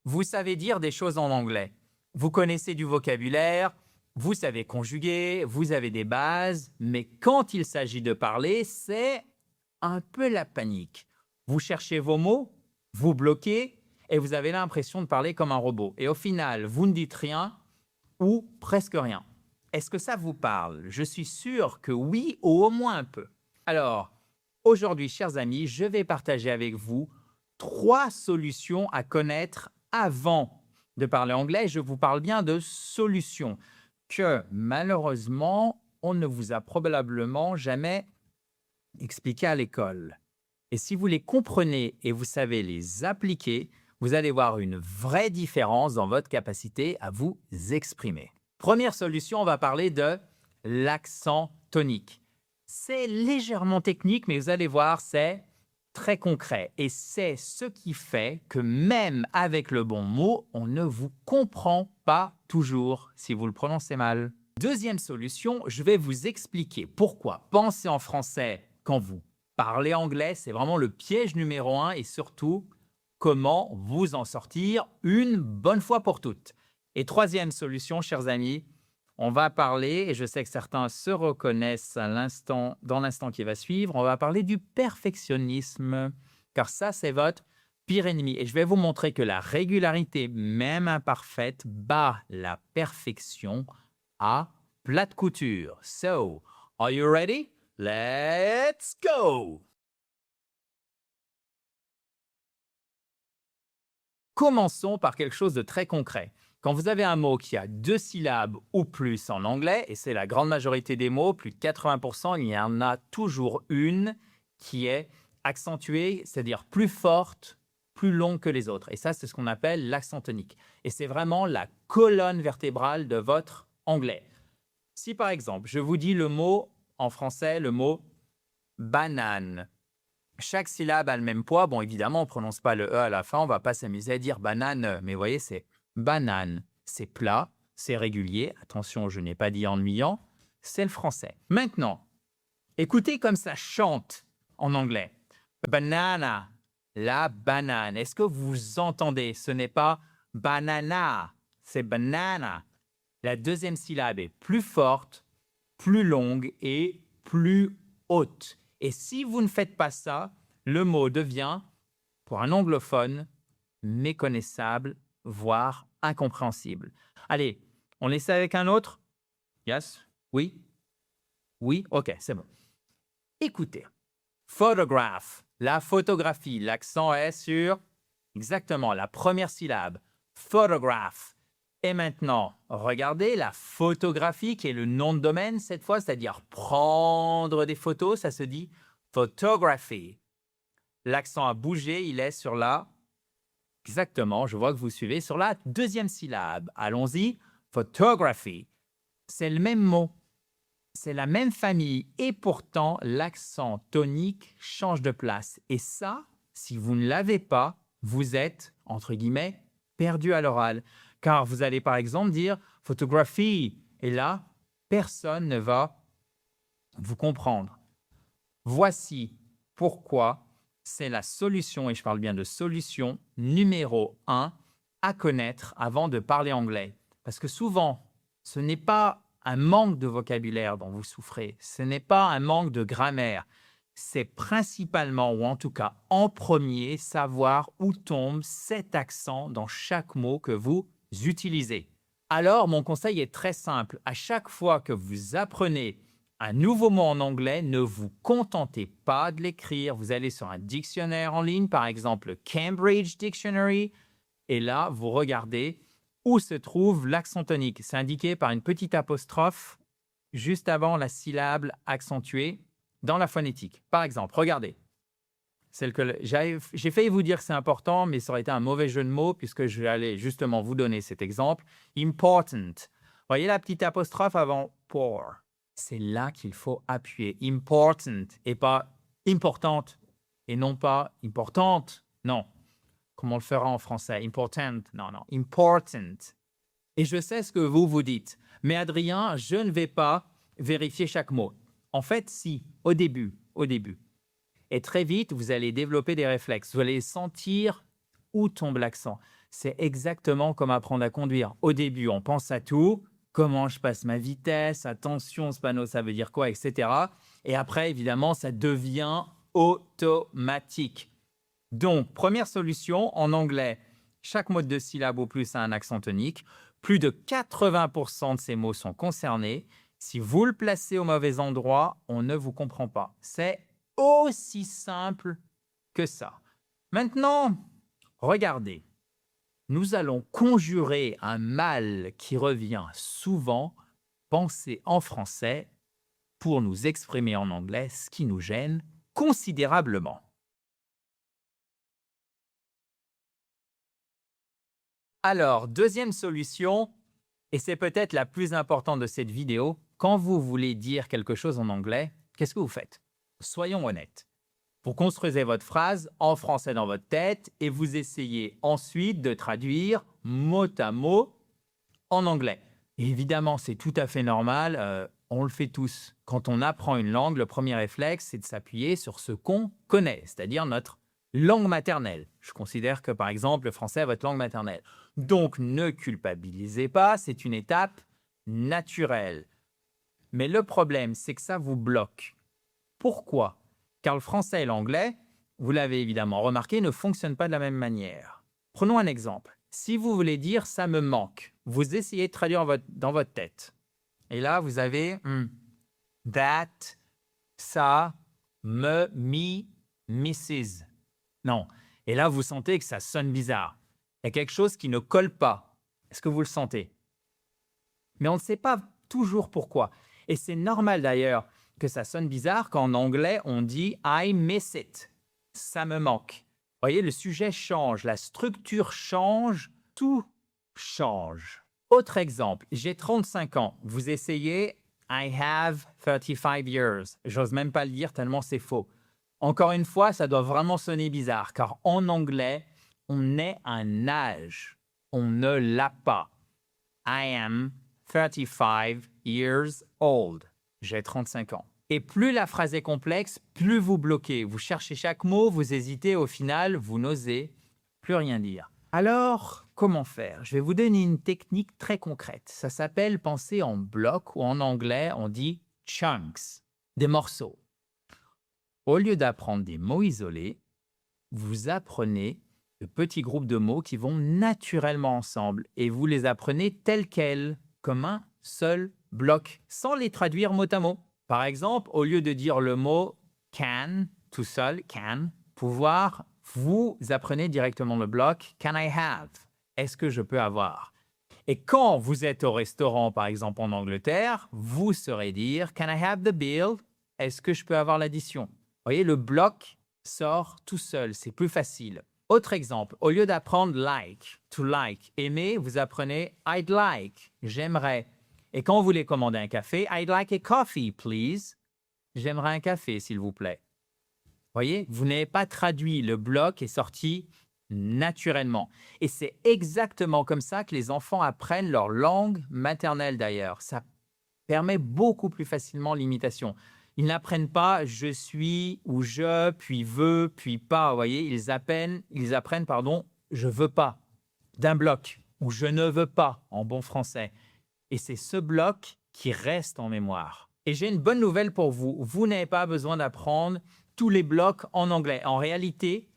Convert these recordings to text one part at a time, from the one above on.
Vous savez dire des choses en anglais. Vous connaissez du vocabulaire, vous savez conjuguer, vous avez des bases, mais quand il s'agit de parler, c'est un peu la panique. Vous cherchez vos mots, vous bloquez et vous avez l'impression de parler comme un robot. Et au final, vous ne dites rien ou presque rien. Est-ce que ça vous parle? Je suis sûr que oui, ou au moins un peu. Alors, aujourd'hui, chers amis, je vais partager avec vous 3 solutions à connaître avant de parler anglais. Je vous parle bien de solutions que, malheureusement, on ne vous a probablement jamais expliquées à l'école. Et si vous les comprenez et vous savez les appliquer, vous allez voir une vraie différence dans votre capacité à vous exprimer. Première solution, on va parler de l'accent tonique. C'est légèrement technique, mais vous allez voir, c'est très concret. Et c'est ce qui fait que même avec le bon mot, on ne vous comprend pas toujours si vous le prononcez mal. Deuxième solution, je vais vous expliquer pourquoi penser en français quand vous parlez anglais, c'est vraiment le piège numéro 1 et surtout, comment vous en sortir une bonne fois pour toutes. Et troisième solution, chers amis, on va parler, et je sais que certains se reconnaissent dans l'instant qui va suivre, on va parler du perfectionnisme, car ça, c'est votre pire ennemi. Et je vais vous montrer que la régularité, même imparfaite, bat la perfection à plate couture. So, are you ready? Let's go! Commençons par quelque chose de très concret. Quand vous avez un mot qui a 2 syllabes ou plus en anglais, et c'est la grande majorité des mots, plus de 80%, il y en a toujours une qui est accentuée, c'est-à-dire plus forte, plus longue que les autres. Et ça, c'est ce qu'on appelle l'accent tonique. Et c'est vraiment la colonne vertébrale de votre anglais. Si par exemple, je vous dis le mot en français, le mot banane. Chaque syllabe a le même poids. Bon, évidemment, on ne prononce pas le E à la fin. On ne va pas s'amuser à dire banane. Mais vous voyez, c'est banane. C'est plat, c'est régulier. Attention, je n'ai pas dit ennuyant. C'est le français. Maintenant, écoutez comme ça chante en anglais. Banana, la banane. Est-ce que vous entendez? Ce n'est pas banana, c'est banana. La deuxième syllabe est plus forte, plus longue et plus haute. Et si vous ne faites pas ça, le mot devient, pour un anglophone, méconnaissable, voire incompréhensible. Allez, on essaie avec un autre? Yes? Oui? Oui? Ok, c'est bon. Écoutez. Photograph, la photographie. L'accent est sur exactement la première syllabe. Photograph. Et maintenant, regardez la photographie qui est le nom de domaine cette fois, c'est-à-dire prendre des photos, ça se dit photography. L'accent a bougé, il est sur la, exactement, je vois que vous suivez, sur la deuxième syllabe. Allons-y, photography. C'est le même mot, c'est la même famille et pourtant l'accent tonique change de place. Et ça, si vous ne l'avez pas, vous êtes, entre guillemets, perdu à l'oral. Car vous allez par exemple dire photographie et là, personne ne va vous comprendre. Voici pourquoi c'est la solution, et je parle bien de solution numéro 1 à connaître avant de parler anglais. Parce que souvent, ce n'est pas un manque de vocabulaire dont vous souffrez, ce n'est pas un manque de grammaire, c'est principalement, ou en tout cas en premier, savoir où tombe cet accent dans chaque mot que vous utilisez. Alors, mon conseil est très simple. À chaque fois que vous apprenez un nouveau mot en anglais, ne vous contentez pas de l'écrire. Vous allez sur un dictionnaire en ligne, par exemple le Cambridge Dictionary, et là, vous regardez où se trouve l'accent tonique. C'est indiqué par une petite apostrophe juste avant la syllabe accentuée dans la phonétique. Par exemple, regardez. J'ai failli vous dire que c'est important, mais ça aurait été un mauvais jeu de mots puisque je vais aller justement vous donner cet exemple. Important. Voyez la petite apostrophe avant pour. C'est là qu'il faut appuyer. Important et pas importante et non pas importante. Non. Comme on le fera en français. Important. Non, non. Important. Et je sais ce que vous vous dites. Mais Adrien, je ne vais pas vérifier chaque mot. En fait, si, au début. Et très vite, vous allez développer des réflexes. Vous allez sentir où tombe l'accent. C'est exactement comme apprendre à conduire. Au début, on pense à tout, comment je passe ma vitesse, attention, ce panneau, ça veut dire quoi, etc. Et après, évidemment, ça devient automatique. Donc, première solution, en anglais, chaque mot de 2 syllabes ou plus a un accent tonique. Plus de 80% de ces mots sont concernés. Si vous le placez au mauvais endroit, on ne vous comprend pas. C'est aussi simple que ça. Maintenant, regardez. Nous allons conjurer un mal qui revient souvent, penser en français, pour nous exprimer en anglais, ce qui nous gêne considérablement. Alors, deuxième solution, et c'est peut-être la plus importante de cette vidéo, quand vous voulez dire quelque chose en anglais, qu'est-ce que vous faites? Soyons honnêtes. Vous construisez votre phrase en français dans votre tête et vous essayez ensuite de traduire mot à mot en anglais. Et évidemment, c'est tout à fait normal, on le fait tous. Quand on apprend une langue, le premier réflexe, c'est de s'appuyer sur ce qu'on connaît, c'est-à-dire notre langue maternelle. Je considère que, par exemple, le français est votre langue maternelle. Donc, ne culpabilisez pas, c'est une étape naturelle. Mais le problème, c'est que ça vous bloque. Pourquoi? Car le français et l'anglais, vous l'avez évidemment remarqué, ne fonctionnent pas de la même manière. Prenons un exemple. Si vous voulez dire « ça me manque », vous essayez de traduire dans votre tête. Et là, vous avez that, ça, me, Mrs. Non. Et là, vous sentez que ça sonne bizarre. Il y a quelque chose qui ne colle pas. Est-ce que vous le sentez? Mais on ne sait pas toujours pourquoi. Et c'est normal d'ailleurs que ça sonne bizarre quand en anglais on dit I miss it. Ça me manque. Vous voyez, le sujet change, la structure change, tout change. Autre exemple, j'ai 35 ans. Vous essayez I have 35 years. J'ose même pas le dire tellement c'est faux. Encore une fois, ça doit vraiment sonner bizarre car en anglais, on est un âge. On ne l'a pas. I am 35 years old. J'ai 35 ans. Et plus la phrase est complexe, plus vous bloquez. Vous cherchez chaque mot, vous hésitez, au final, vous n'osez plus rien dire. Alors, comment faire? Je vais vous donner une technique très concrète. Ça s'appelle penser en blocs ou en anglais, on dit chunks, des morceaux. Au lieu d'apprendre des mots isolés, vous apprenez de petits groupes de mots qui vont naturellement ensemble et vous les apprenez tels quels, comme un seul bloc, sans les traduire mot à mot. Par exemple, au lieu de dire le mot can tout seul, can, pouvoir, vous apprenez directement le bloc can I have? Est-ce que je peux avoir? Et quand vous êtes au restaurant, par exemple en Angleterre, vous saurez dire can I have the bill? Est-ce que je peux avoir l'addition? Vous voyez, le bloc sort tout seul, c'est plus facile. Autre exemple, au lieu d'apprendre like, to like, aimer, vous apprenez I'd like, j'aimerais. Et quand vous voulez commander un café, I'd like a coffee, please. J'aimerais un café, s'il vous plaît. Voyez, vous n'avez pas traduit, le bloc est sorti naturellement. Et c'est exactement comme ça que les enfants apprennent leur langue maternelle d'ailleurs. Ça permet beaucoup plus facilement l'imitation. Ils n'apprennent pas je suis ou je, puis veux, puis pas. Vous voyez, ils apprennent je veux pas d'un bloc ou je ne veux pas en bon français. Et c'est ce bloc qui reste en mémoire. Et j'ai une bonne nouvelle pour vous. Vous n'avez pas besoin d'apprendre tous les blocs en anglais. En réalité,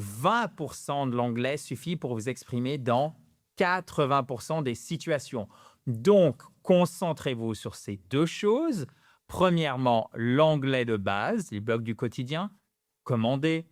20% de l'anglais suffit pour vous exprimer dans 80% des situations. Donc, concentrez-vous sur ces deux choses. Premièrement, l'anglais de base, les blocs du quotidien. Commander,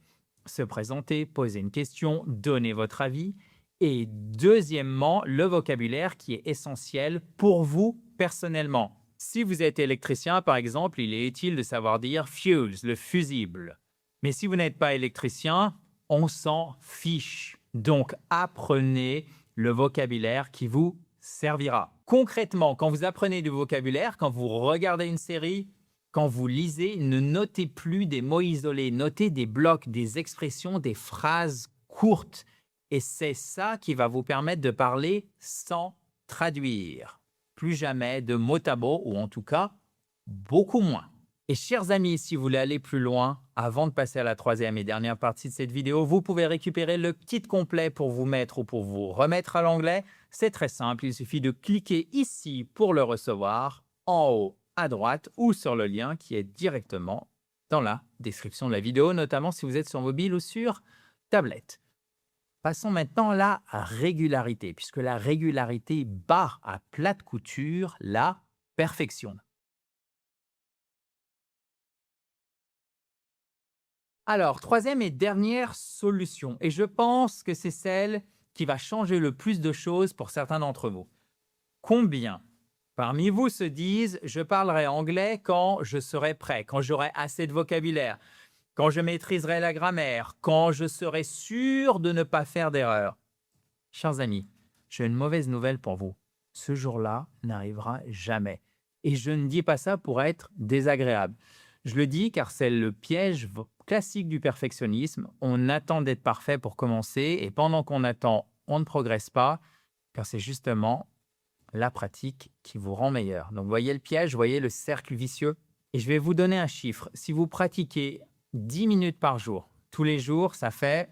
se présenter, poser une question, donner votre avis. Et deuxièmement, le vocabulaire qui est essentiel pour vous personnellement. Si vous êtes électricien, par exemple, il est utile de savoir dire fuse, le fusible. Mais si vous n'êtes pas électricien, on s'en fiche. Donc, apprenez le vocabulaire qui vous servira. Concrètement, quand vous apprenez du vocabulaire, quand vous regardez une série, quand vous lisez, ne notez plus des mots isolés, notez des blocs, des expressions, des phrases courtes. Et c'est ça qui va vous permettre de parler sans traduire. Plus jamais de mot à mot, ou en tout cas, beaucoup moins. Et chers amis, si vous voulez aller plus loin, avant de passer à la troisième et dernière partie de cette vidéo, vous pouvez récupérer le kit complet pour vous mettre ou pour vous remettre à l'anglais. C'est très simple, il suffit de cliquer ici pour le recevoir, en haut à droite ou sur le lien qui est directement dans la description de la vidéo, notamment si vous êtes sur mobile ou sur tablette. Passons maintenant à la régularité, puisque la régularité bat à plate couture la perfection. Alors, troisième et dernière solution, et je pense que c'est celle qui va changer le plus de choses pour certains d'entre vous. Combien parmi vous se disent « je parlerai anglais quand je serai prêt, quand j'aurai assez de vocabulaire, quand je maîtriserai la grammaire, quand je serai sûr de ne pas faire d'erreur ». Chers amis, j'ai une mauvaise nouvelle pour vous. Ce jour-là n'arrivera jamais. Et je ne dis pas ça pour être désagréable. Je le dis car c'est le piège classique du perfectionnisme. On attend d'être parfait pour commencer et pendant qu'on attend, on ne progresse pas car c'est justement la pratique qui vous rend meilleur. Donc, voyez le piège, voyez le cercle vicieux. Et je vais vous donner un chiffre. Si vous pratiquez 10 minutes par jour, tous les jours, ça fait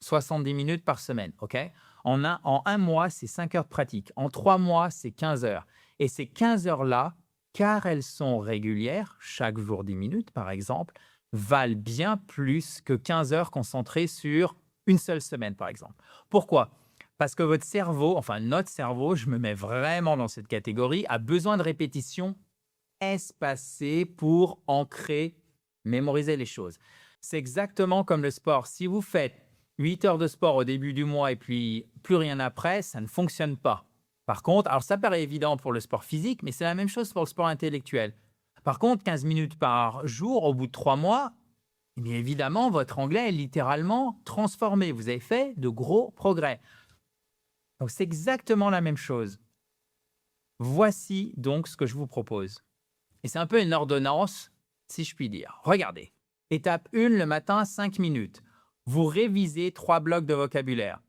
70 minutes par semaine. Okay? En un mois, c'est 5 heures de pratique. En 3 mois, c'est 15 heures. Et ces 15 heures-là, car elles sont régulières, chaque jour 10 minutes par exemple, valent bien plus que 15 heures concentrées sur une seule semaine par exemple. Pourquoi ? Parce que votre cerveau, enfin notre cerveau, je me mets vraiment dans cette catégorie, a besoin de répétitions espacées pour ancrer, mémoriser les choses. C'est exactement comme le sport. Si vous faites 8 heures de sport au début du mois et puis plus rien après, ça ne fonctionne pas. Par contre, alors ça paraît évident pour le sport physique, mais c'est la même chose pour le sport intellectuel. Par contre, 15 minutes par jour, au bout de 3 mois, eh bien évidemment, votre anglais est littéralement transformé. Vous avez fait de gros progrès. Donc, c'est exactement la même chose. Voici donc ce que je vous propose. Et c'est un peu une ordonnance, si je puis dire. Regardez. Étape 1, le matin, 5 minutes. Vous révisez 3 blocs de vocabulaire.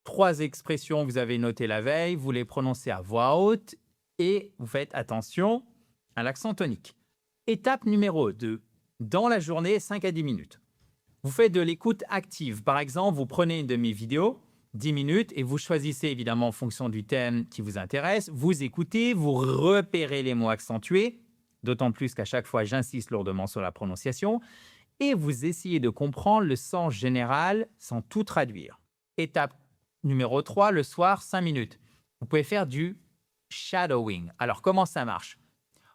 3 expressions que vous avez notées la veille, vous les prononcez à voix haute et vous faites attention à l'accent tonique. Étape numéro 2. Dans la journée, 5 à 10 minutes. Vous faites de l'écoute active. Par exemple, vous prenez une de mes vidéos, 10 minutes, et vous choisissez évidemment en fonction du thème qui vous intéresse. Vous écoutez, vous repérez les mots accentués, d'autant plus qu'à chaque fois, j'insiste lourdement sur la prononciation, et vous essayez de comprendre le sens général sans tout traduire. Étape numéro 3, le soir, 5 minutes. Vous pouvez faire du shadowing. Alors, comment ça marche ?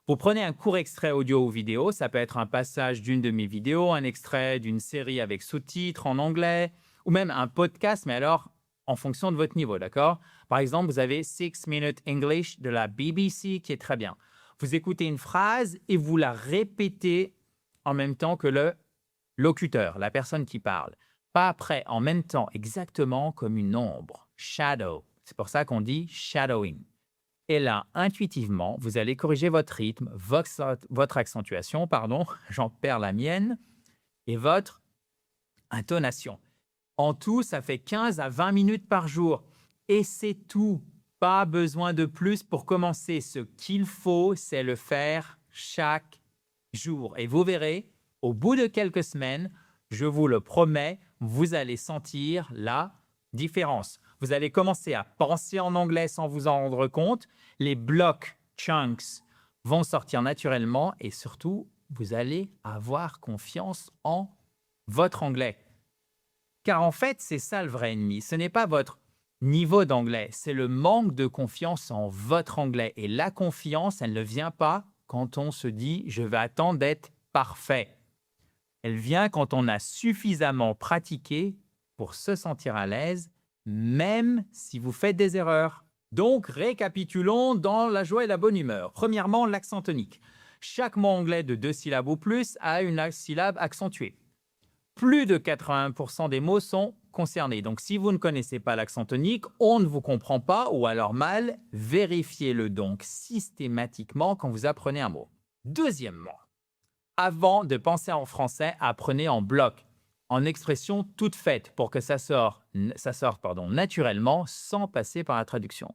Vous prenez un court extrait audio ou vidéo, ça peut être un passage d'une de mes vidéos, un extrait d'une série avec sous-titres en anglais, ou même un podcast, mais alors en fonction de votre niveau, d'accord ? Par exemple, vous avez 6 Minute English de la BBC qui est très bien. Vous écoutez une phrase et vous la répétez en même temps que le locuteur, la personne qui parle. Pas après, en même temps, exactement comme une ombre. Shadow. C'est pour ça qu'on dit shadowing. Et là, intuitivement, vous allez corriger votre rythme, votre accentuation, j'en perds la mienne, et votre intonation. En tout, ça fait 15 à 20 minutes par jour. Et c'est tout. Pas besoin de plus pour commencer. Ce qu'il faut, c'est le faire chaque jour. Et vous verrez, au bout de quelques semaines, je vous le promets, vous allez sentir la différence. Vous allez commencer à penser en anglais sans vous en rendre compte. Les blocs, chunks, vont sortir naturellement et surtout, vous allez avoir confiance en votre anglais. Car en fait, c'est ça le vrai ennemi. Ce n'est pas votre niveau d'anglais, c'est le manque de confiance en votre anglais. Et la confiance, elle ne vient pas quand on se dit « je vais attendre d'être parfait ». Elle vient quand on a suffisamment pratiqué pour se sentir à l'aise, même si vous faites des erreurs. Donc, récapitulons dans la joie et la bonne humeur. Premièrement, l'accent tonique. Chaque mot anglais de 2 syllabes ou plus a une syllabe accentuée. Plus de 80% des mots sont concernés. Donc, si vous ne connaissez pas l'accent tonique, on ne vous comprend pas ou alors mal, vérifiez-le donc systématiquement quand vous apprenez un mot. Deuxièmement, avant de penser en français, apprenez en bloc, en expression toute faite pour que ça sorte naturellement sans passer par la traduction.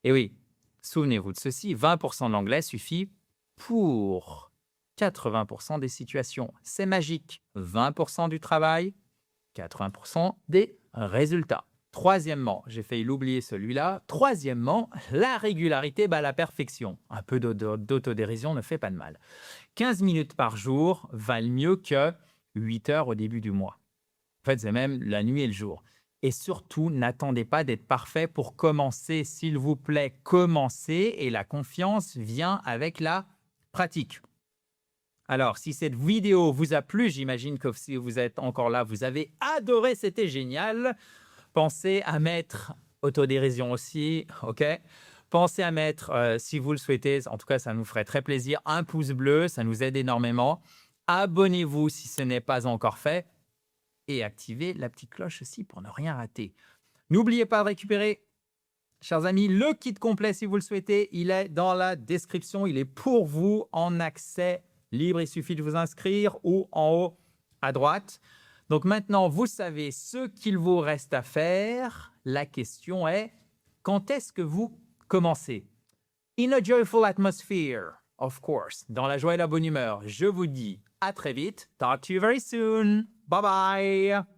Et oui, souvenez-vous de ceci, 20% de l'anglais suffit pour 80% des situations. C'est magique. 20% du travail, 80% des résultats. Troisièmement, j'ai failli l'oublier celui-là. Troisièmement, la régularité bat la perfection. Un peu d'autodérision ne fait pas de mal. 15 minutes par jour valent mieux que 8 heures au début du mois. En fait, c'est même la nuit et le jour. Et surtout, n'attendez pas d'être parfait pour commencer. S'il vous plaît, commencez et la confiance vient avec la pratique. Alors, si cette vidéo vous a plu, j'imagine que si vous êtes encore là, vous avez adoré, c'était génial. Pensez à mettre autodérision aussi, ok? Pensez à mettre, si vous le souhaitez, en tout cas, ça nous ferait très plaisir, un pouce bleu, ça nous aide énormément. Abonnez-vous si ce n'est pas encore fait et activez la petite cloche aussi pour ne rien rater. N'oubliez pas de récupérer, chers amis, le kit complet si vous le souhaitez. Il est dans la description, il est pour vous en accès libre. Il suffit de vous inscrire ou en haut à droite. Donc maintenant, vous savez ce qu'il vous reste à faire. La question est, quand est-ce que vous commencez? In a joyful atmosphere, of course. Dans la joie et la bonne humeur. Je vous dis à très vite. Talk to you very soon. Bye bye.